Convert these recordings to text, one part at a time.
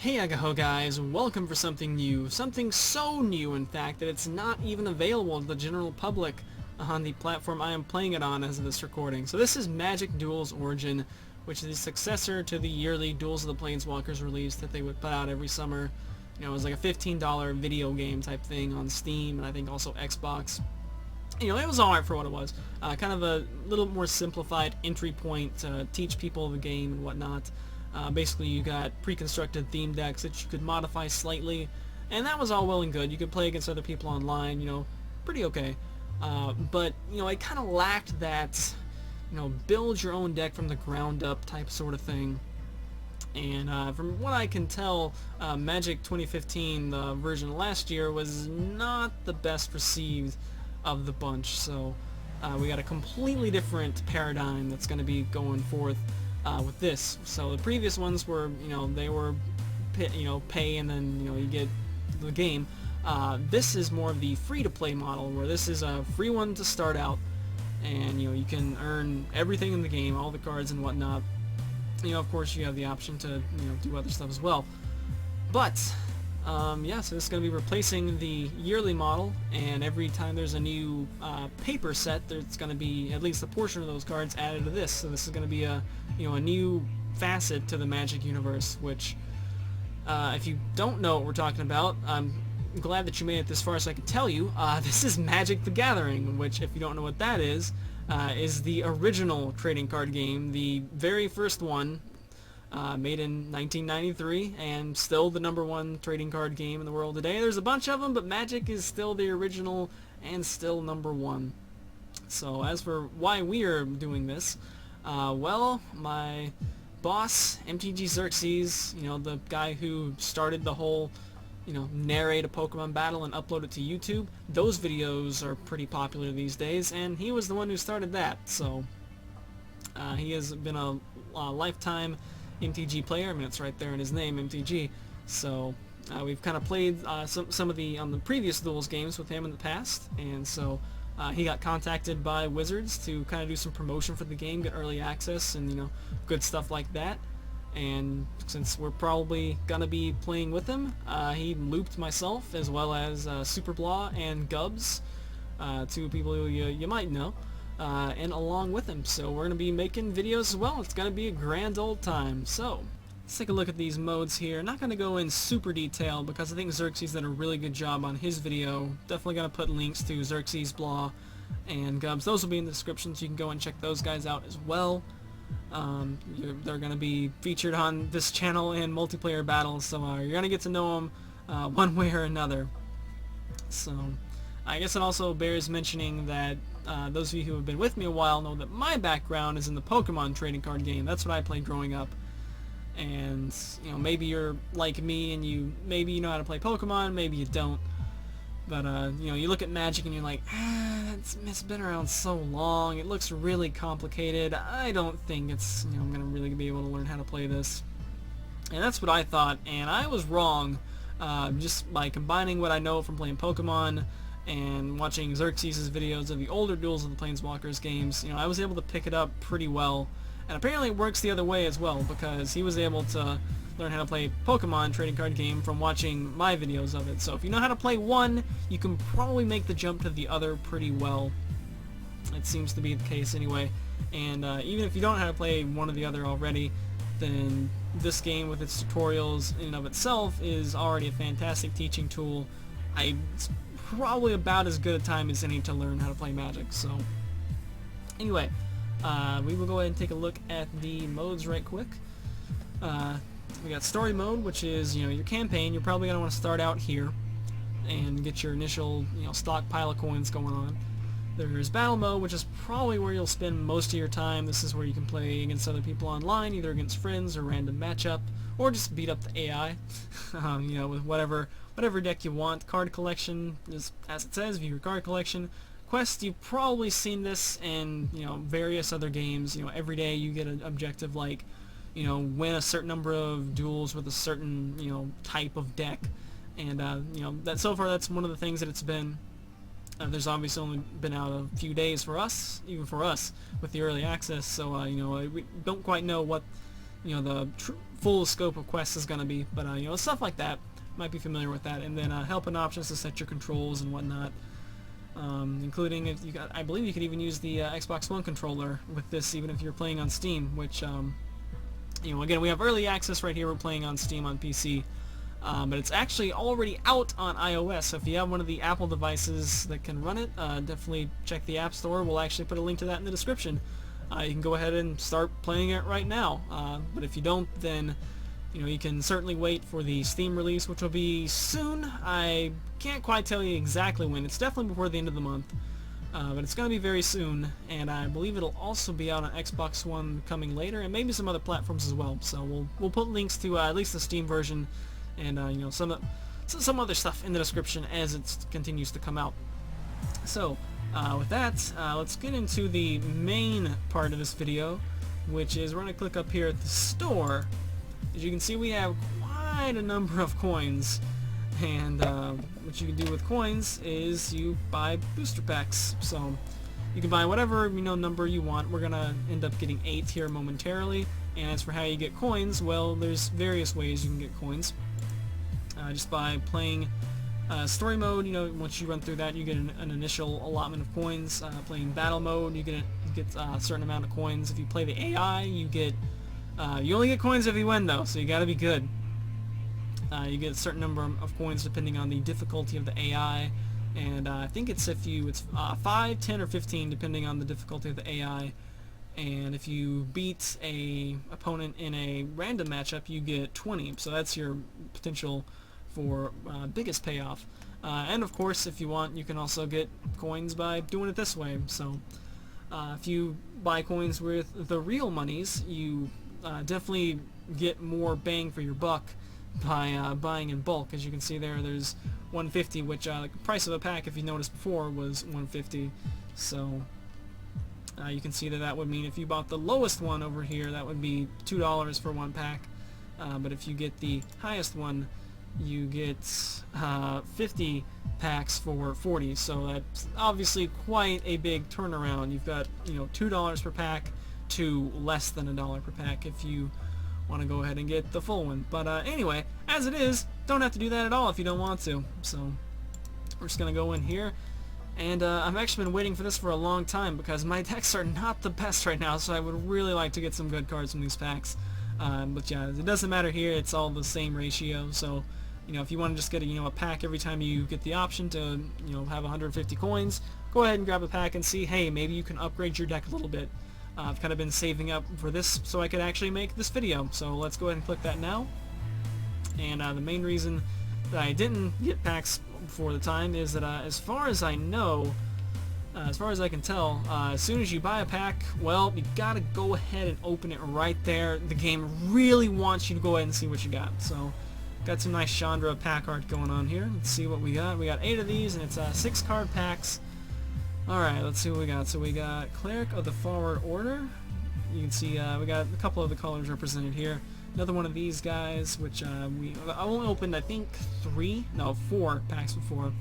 Hey Agaho guys, welcome for something new. Something so new in fact that it's not even available to the general public on the platform I am playing it on as of this recording. So this is Magic Duels Origin, which is the successor to the yearly Duels of the Planeswalkers release that they would put out every summer. You know, it was like a $15 video game type thing on Steam and I think also Xbox. You know, it was alright for what it was. Kind of a little more simplified entry point to teach people the game and whatnot. Basically, you got pre-constructed theme decks that you could modify slightly, and that was all well and good. You could play against other people online, you know, pretty okay. But, you know, it kind of lacked that, you know, build your own deck from the ground up type sort of thing. And from what I can tell, Magic 2015, the version last year, was not the best received of the bunch. So we got a completely different paradigm that's going to be going forth with this. So the previous ones were, you know, they were, pay and then, you know, you get the game. This is more of the free-to-play model, where this is a free one to start out, and you know you can earn everything in the game, all the cards and whatnot. You know, of course, you have the option to do other stuff as well. But yeah, so this is going to be replacing the yearly model, and every time there's a new paper set, there's going to be at least a portion of those cards added to this. So this is going to be a a new facet to the Magic universe, which if you don't know what we're talking about, I'm glad that you made it this far so I can tell you. This is Magic the Gathering, which, if you don't know what that is the original trading card game, the very first one, made in 1993, and still the #1 trading card game in the world today. There's a bunch of them, but Magic is still the original and still #1. So as for why we are doing this, well, my boss, MTG Xerxes, you know, the guy who started the whole, narrate a Pokemon battle and upload it to YouTube, those videos are pretty popular these days, and he was the one who started that. So he has been a lifetime MTG player. I mean, it's right there in his name, MTG. So we've kind of played some of the on the previous Duels games with him in the past, and so he got contacted by Wizards to kind of do some promotion for the game, get early access, and good stuff like that. And since we're probably gonna be playing with him, he looped myself as well as Superblaw and Gubs, two people who you might know. And along with him, so we're going to be making videos as well. It's going to be a grand old time. So let's take a look at these modes here. Not going to go in super detail because I think Xerxes did a really good job on his video. Definitely going to put links to Xerxes, Blah, and Gubs. Those will be in the description, so you can go and check those guys out as well. They're going to be featured on this channel in multiplayer battles, so you're going to get to know them one way or another. So I guess it also bears mentioning that those of you who have been with me a while know that my background is in the Pokemon trading card game. That's what I played growing up. And maybe you're like me and maybe you know how to play Pokemon, maybe you don't. But you look at Magic and you're like, it's been around so long. It looks really complicated. I don't think it's I'm gonna really be able to learn how to play this. And that's what I thought, and I was wrong. Just by combining what I know from playing Pokemon and watching Xerxes' videos of the older Duels of the Planeswalkers games, I was able to pick it up pretty well. And apparently it works the other way as well, because he was able to learn how to play Pokemon trading card game from watching my videos of it. So if you know how to play one, you can probably make the jump to the other pretty well. It seems to be the case anyway. And even if you don't know how to play one or the other already, then this game with its tutorials in and of itself is already a fantastic teaching tool. It's probably about as good a time as any to learn how to play Magic. So anyway, we will go ahead and take a look at the modes right quick. We got story mode, which is your campaign. You're probably gonna want to start out here and get your initial stockpile of coins going on. There's battle mode, which is probably where you'll spend most of your time. This is where you can play against other people online, either against friends or random matchup, or just beat up the AI. With whatever deck you want. Card collection, just as it says, view your card collection. Quests, you've probably seen this in various other games. Every day you get an objective like win a certain number of duels with a certain type of deck, and that so far that's one of the things that it's been. There's obviously only been out a few days for us, even for us, with the early access, so we don't quite know what the full scope of quests is going to be. But you know, stuff like that, might be familiar with that. And then help and options to set your controls and whatnot. Including if you got, I believe you could even use the Xbox One controller with this, even if you're playing on Steam. Which, you know, again, we have early access right here. We're playing on Steam on PC. But it's actually already out on iOS, so if you have one of the Apple devices that can run it, definitely check the App Store. We'll actually put a link to that in the description. You can go ahead and start playing it right now. But if you don't, then you know, you can certainly wait for the Steam release, which will be soon. I can't quite tell you exactly when. It's definitely before the end of the month. But it's going to be very soon, and I believe it'll also be out on Xbox One coming later, and maybe some other platforms as well. So we'll put links to at least the Steam version, and you know, some other stuff in the description as it continues to come out. So with that, let's get into the main part of this video, which is we're going to click up here at the store. As you can see, we have quite a number of coins, and what you can do with coins is you buy booster packs. So you can buy whatever, you know, number you want. We're gonna end up getting 8 here momentarily. And as for how you get coins, well, there's various ways you can get coins. Just by playing story mode, you know, once you run through that, you get an initial allotment of coins. Playing battle mode, you get a certain amount of coins. If you play the AI, you get you only get coins if you win, though, so you got to be good. You get a certain number of coins depending on the difficulty of the AI, and I think it's 5, 10, or 15 depending on the difficulty of the AI. And if you beat a opponent in a random matchup, you get 20. So that's your potential for biggest payoff. And of course, if you want, you can also get coins by doing it this way. So if you buy coins with the real monies, you definitely get more bang for your buck by buying in bulk. As you can see there's 150, which the price of a pack, if you noticed before, was 150. So you can see that would mean if you bought the lowest one over here, that would be $2 for one pack. But if you get the highest one, you get 50 packs for 40. So that's obviously quite a big turnaround. You've got, you know, $2 per pack to less than $1 per pack if you want to go ahead and get the full one. But anyway, as it is, don't have to do that at all if you don't want to. So we're just gonna go in here, and I've actually been waiting for this for a long time because my decks are not the best right now, so I would really like to get some good cards from these packs. But yeah, it doesn't matter here, it's all the same ratio. So you know, if you want to just get a pack every time you get the option to have 150 coins, go ahead and grab a pack and see, hey, maybe you can upgrade your deck a little bit. I've kind of been saving up for this so I could actually make this video, so let's go ahead and click that now. And the main reason that I didn't get packs before the time is that as far as I know, as far as I can tell, as soon as you buy a pack, well, you gotta go ahead and open it right there. The game really wants you to go ahead and see what you got. So got some nice Chandra pack art going on here. Let's see what we got. We got 8 of these, and it's 6 card packs. Alright, let's see what we got. So we got Cleric of the Forward Order. You can see we got a couple of the colors represented here. Another one of these guys, which I only opened, I think, 4 packs before.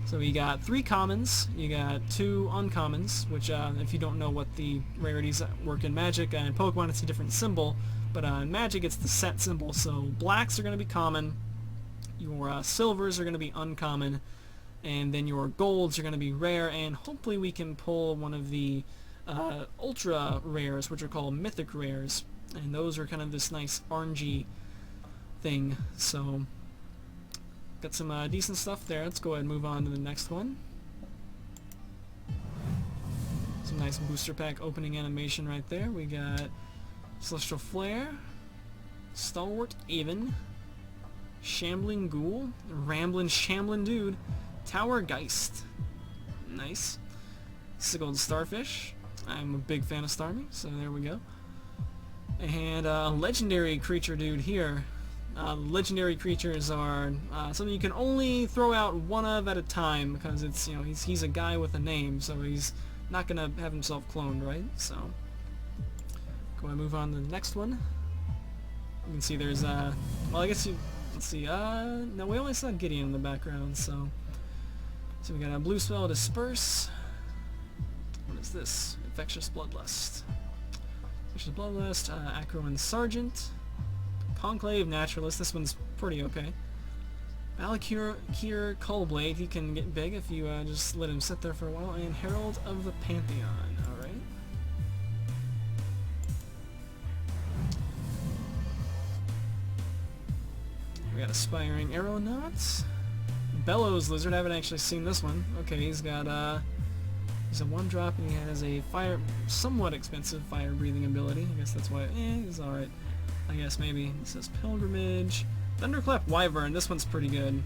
So we got 3 commons, you got 2 uncommons, which if you don't know what the rarities work in Magic, in Pokemon it's a different symbol, but in Magic it's the set symbol. So blacks are going to be common, your silvers are going to be uncommon, and then your golds are going to be rare, and hopefully we can pull one of the ultra rares, which are called mythic rares, and those are kind of this nice orangey thing. So got some decent stuff there. Let's go ahead and move on to the next one. Some nice booster pack opening animation right there. We got Celestial Flare, Stalwart Aven, Shambling Ghoul, Ramblin' Shamblin' Dude, Tower Geist. Nice. Sigiled Starfish. I'm a big fan of Starmie, so there we go. And a legendary creature dude here. Legendary creatures are something you can only throw out one of at a time, because it's he's a guy with a name, so he's not gonna have himself cloned, right? So go ahead and move on to the next one. You can see there's well, I guess let's see, no, we only saw Gideon in the background, so we got a blue spell, Disperse. What is this? Infectious Bloodlust. Infectious Bloodlust, Acro and Sergeant. Conclave Naturalist. This one's pretty okay. Valakir Cullblade. He can get big if you just let him sit there for a while. And Herald of the Pantheon. Alright. We got Aspiring Aeronauts. Bellows Lizard. I haven't actually seen this one. Okay, he's got he's a 1-drop and he has a somewhat expensive fire breathing ability. I guess that's why he's alright. I guess maybe. It says Pilgrimage. Thunderclap Wyvern. This one's pretty good.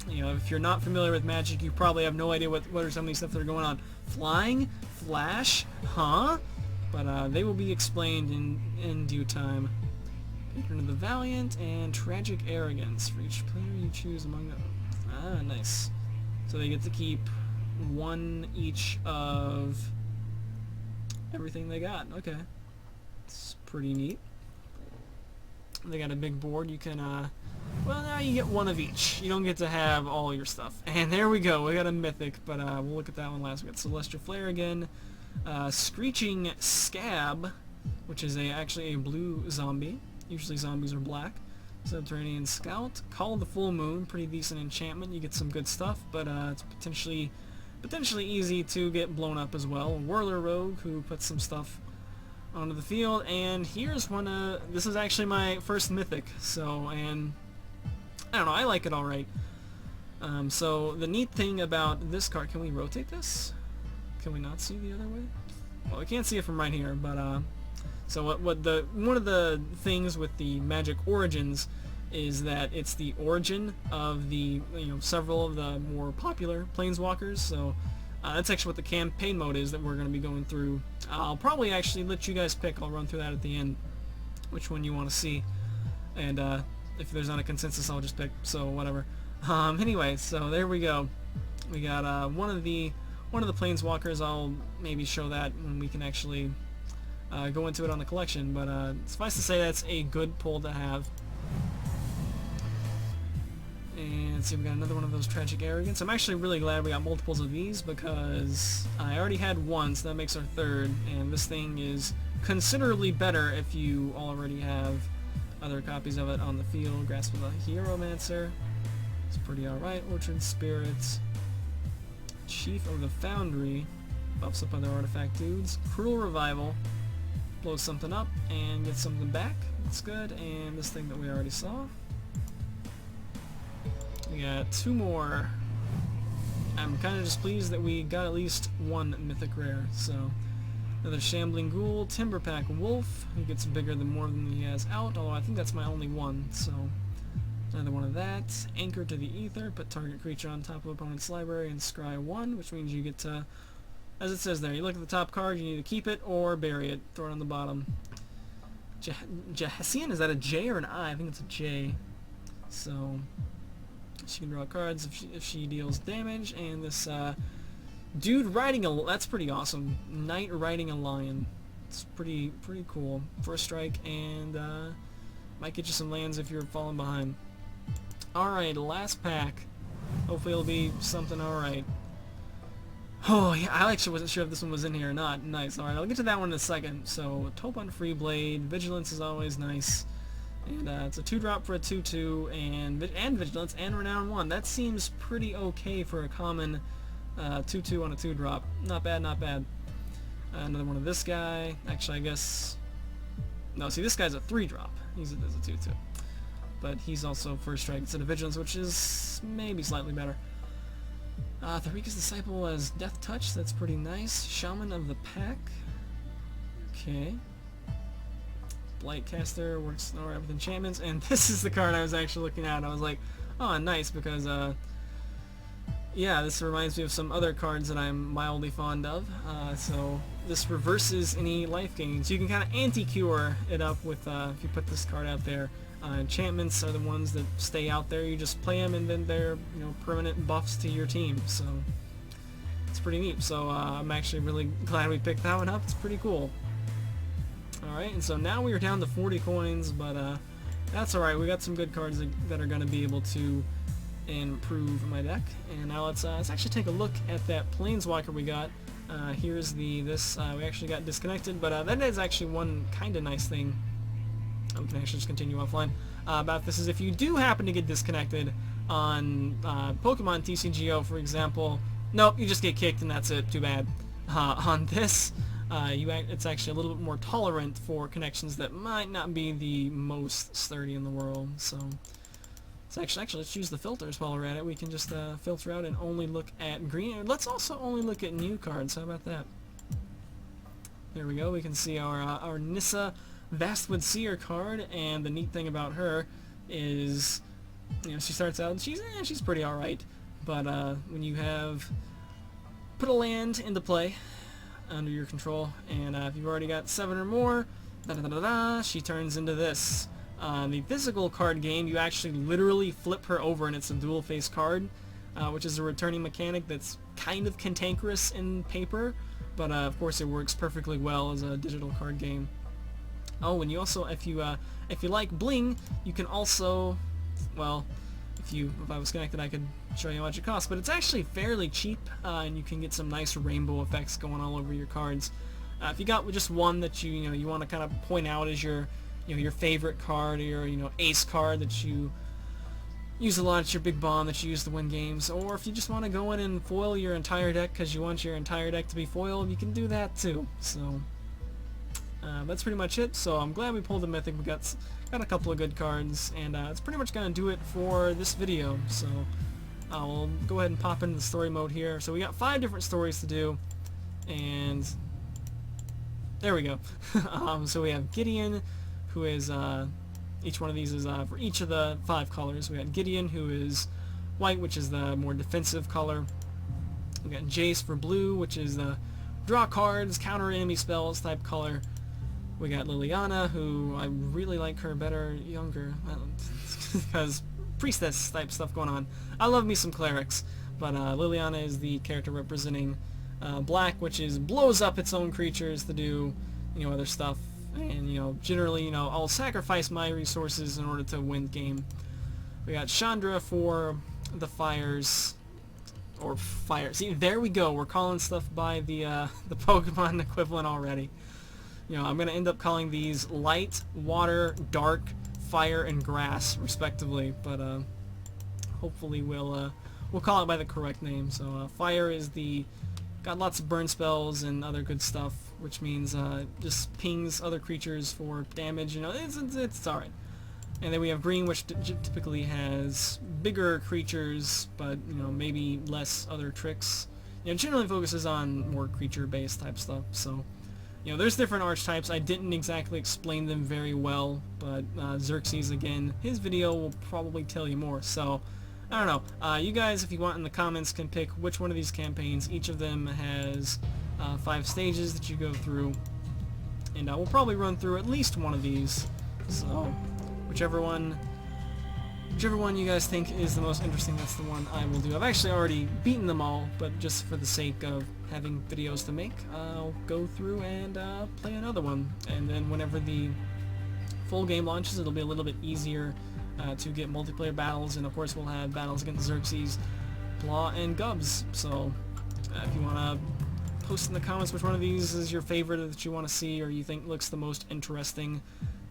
You know, if you're not familiar with Magic, you probably have no idea what are some of these stuff that are going on. Flying? Flash? Huh? But they will be explained in due time. Patron of the Valiant and Tragic Arrogance. For each player you choose among them. Ah, nice. So they get to keep one each of everything they got. Okay. It's pretty neat. They got a big board. You can, well, now you get one of each. You don't get to have all your stuff. And there we go. We got a Mythic, but we'll look at that one last. We got Celestial Flare again. Screeching Scab, which is actually a blue zombie. Usually zombies are black. Subterranean Scout. Call of the Full Moon. Pretty decent enchantment. You get some good stuff, but it's potentially easy to get blown up as well. Whirler Rogue, who puts some stuff onto the field, and here's one. This is actually my first Mythic, so, and I don't know, I like it alright. So the neat thing about this card, can we rotate this? Can we not see the other way? Well, we can't see it from right here, but so one of the things with the Magic Origins is that it's the origin of the, you know, several of the more popular Planeswalkers. So that's actually what the campaign mode is that we're going to be going through. I'll probably actually let you guys pick. I'll run through that at the end, which one you want to see. And if there's not a consensus, I'll just pick. So whatever. Anyway, so there we go. We got one of the Planeswalkers. I'll maybe show that when we can actually go into it on the collection. But suffice to say, that's a good pull to have. And let's see, we got another one of those Tragic Arrogance. I'm actually really glad we got multiples of these because I already had one, so that makes our third. And this thing is considerably better if you already have other copies of it on the field. Grasp of the Hieromancer. It's pretty alright. Orchard Spirits. Chief of the Foundry. Buffs up other artifact dudes. Cruel Revival. Blows something up and gets something back. That's good. And this thing that we already saw. We got two more. I'm kind of just pleased that we got at least one Mythic Rare. So, another Shambling Ghoul, Timber Pack Wolf, who gets bigger the more than he has out, although I think that's my only one, so another one of that. Anchor to the Ether, put target creature on top of opponent's library and scry 1, which means you get to, as it says there, you look at the top card, you need to keep it or bury it, throw it on the bottom. Jahessian, is that a J or an I? I think it's a J. So she can draw cards if she deals damage, and this dude riding that's pretty awesome. Knight riding a lion. It's pretty cool. First strike, and might get you some lands if you're falling behind. Alright, last pack. Hopefully it'll be something alright. Oh yeah, I actually wasn't sure if this one was in here or not. Nice. Alright, I'll get to that one in a second. So Taupe Free Blade, Vigilance is always nice. And it's a 2-drop for a 2/2, and Vigilance, and Renown 1. That seems pretty okay for a common 2/2 on a 2-drop. Not bad, not bad. Another one of this guy. Actually, I guess... No, see, this guy's a 3-drop. He's a 2/2. But he's also first strike instead of Vigilance, which is maybe slightly better. Tharika's Disciple as Death Touch. That's pretty nice. Shaman of the Pack. Okay. Blightcaster works alright with enchantments, and this is the card I was actually looking at. I was like, oh, nice, because yeah, this reminds me of some other cards that I'm mildly fond of. So this reverses any life gains. You can kind of anti-cure it up with if you put this card out there. Enchantments are the ones that stay out there. You just play them, and then they're, you know, permanent buffs to your team. So it's pretty neat. So I'm actually really glad we picked that one up. It's pretty cool. Alright, and so now we are down to 40 coins, but that's alright. We got some good cards that are going to be able to improve my deck. And now let's actually take a look at that Planeswalker we got. Here's we actually got disconnected, but that is actually one kind of nice thing We can actually just continue offline. About this is if you do happen to get disconnected on Pokemon TCGO, for example. Nope, you just get kicked and that's it. Too bad. On this, it's actually a little bit more tolerant for connections that might not be the most sturdy in the world. So actually, let's use the filters while we're at it. We can just filter out and only look at green. Let's also only look at new cards. How about that? There we go. We can see our Nissa Vastwood Seer card, and the neat thing about her is, she starts out, she's pretty alright, but when you have put a land into play under your control, and if you've already got 7 or more, she turns into this. The physical card game, you actually literally flip her over and it's a dual face card, which is a returning mechanic that's kind of cantankerous in paper, but of course it works perfectly well as a digital card game. Oh, and you also, if you like bling, you can also, well, if I was connected, I could show you how much it costs, but it's actually fairly cheap, and you can get some nice rainbow effects going all over your cards. If you got just one that you want to kind of point out as your favorite card, or your ace card that you use a lot, it's your big bomb that you use to win games, or if you just want to go in and foil your entire deck because you want your entire deck to be foiled, you can do that too. So that's pretty much it. So I'm glad we pulled the Mythic. We got a couple of good cards, and it's pretty much going to do it for this video. So I'll go ahead and pop into the story mode here. So we got 5 different stories to do, and there we go. So we have Gideon, who is, each one of these is for each of the 5 colors. We got Gideon, who is white, which is the more defensive color. We got Jace for blue, which is the draw cards, counter enemy spells type color. We got Liliana, who I really like her better younger, because priestess type stuff going on. I love me some clerics, but Liliana is the character representing black, which is blows up its own creatures to do other stuff, and generally I'll sacrifice my resources in order to win the game. We got Chandra for the fires, or fire. See, there we go. We're calling stuff by the Pokemon equivalent already. I'm gonna end up calling these light, water, dark, fire, and grass, respectively. But hopefully we'll call it by the correct name. So fire is got lots of burn spells and other good stuff, which means just pings other creatures for damage. It's alright. And then we have green, which typically has bigger creatures, but maybe less other tricks. Generally focuses on more creature-based type stuff. So there's different archetypes. I didn't exactly explain them very well, but Xerxes, again, his video will probably tell you more. So I don't know. You guys, if you want, in the comments, can pick which one of these campaigns. Each of them has 5 stages that you go through, and we'll probably run through at least one of these. So whichever one you guys think is the most interesting, that's the one I will do. I've actually already beaten them all, but just for the sake of having videos to make, I'll go through and play another one. And then whenever the full game launches, it'll be a little bit easier to get multiplayer battles, and of course we'll have battles against Xerxes, Claw, and Gubs. So if you want to post in the comments which one of these is your favorite that you want to see, or you think looks the most interesting,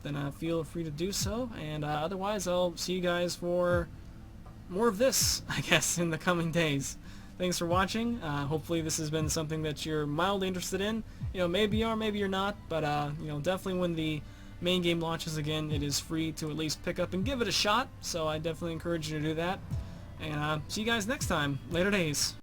then feel free to do so. And otherwise, I'll see you guys for more of this, I guess, in the coming days. Thanks for watching. Hopefully this has been something that you're mildly interested in. Maybe you are, maybe you're not, but definitely when the main game launches again, it is free to at least pick up and give it a shot, so I definitely encourage you to do that. And see you guys next time. Later days.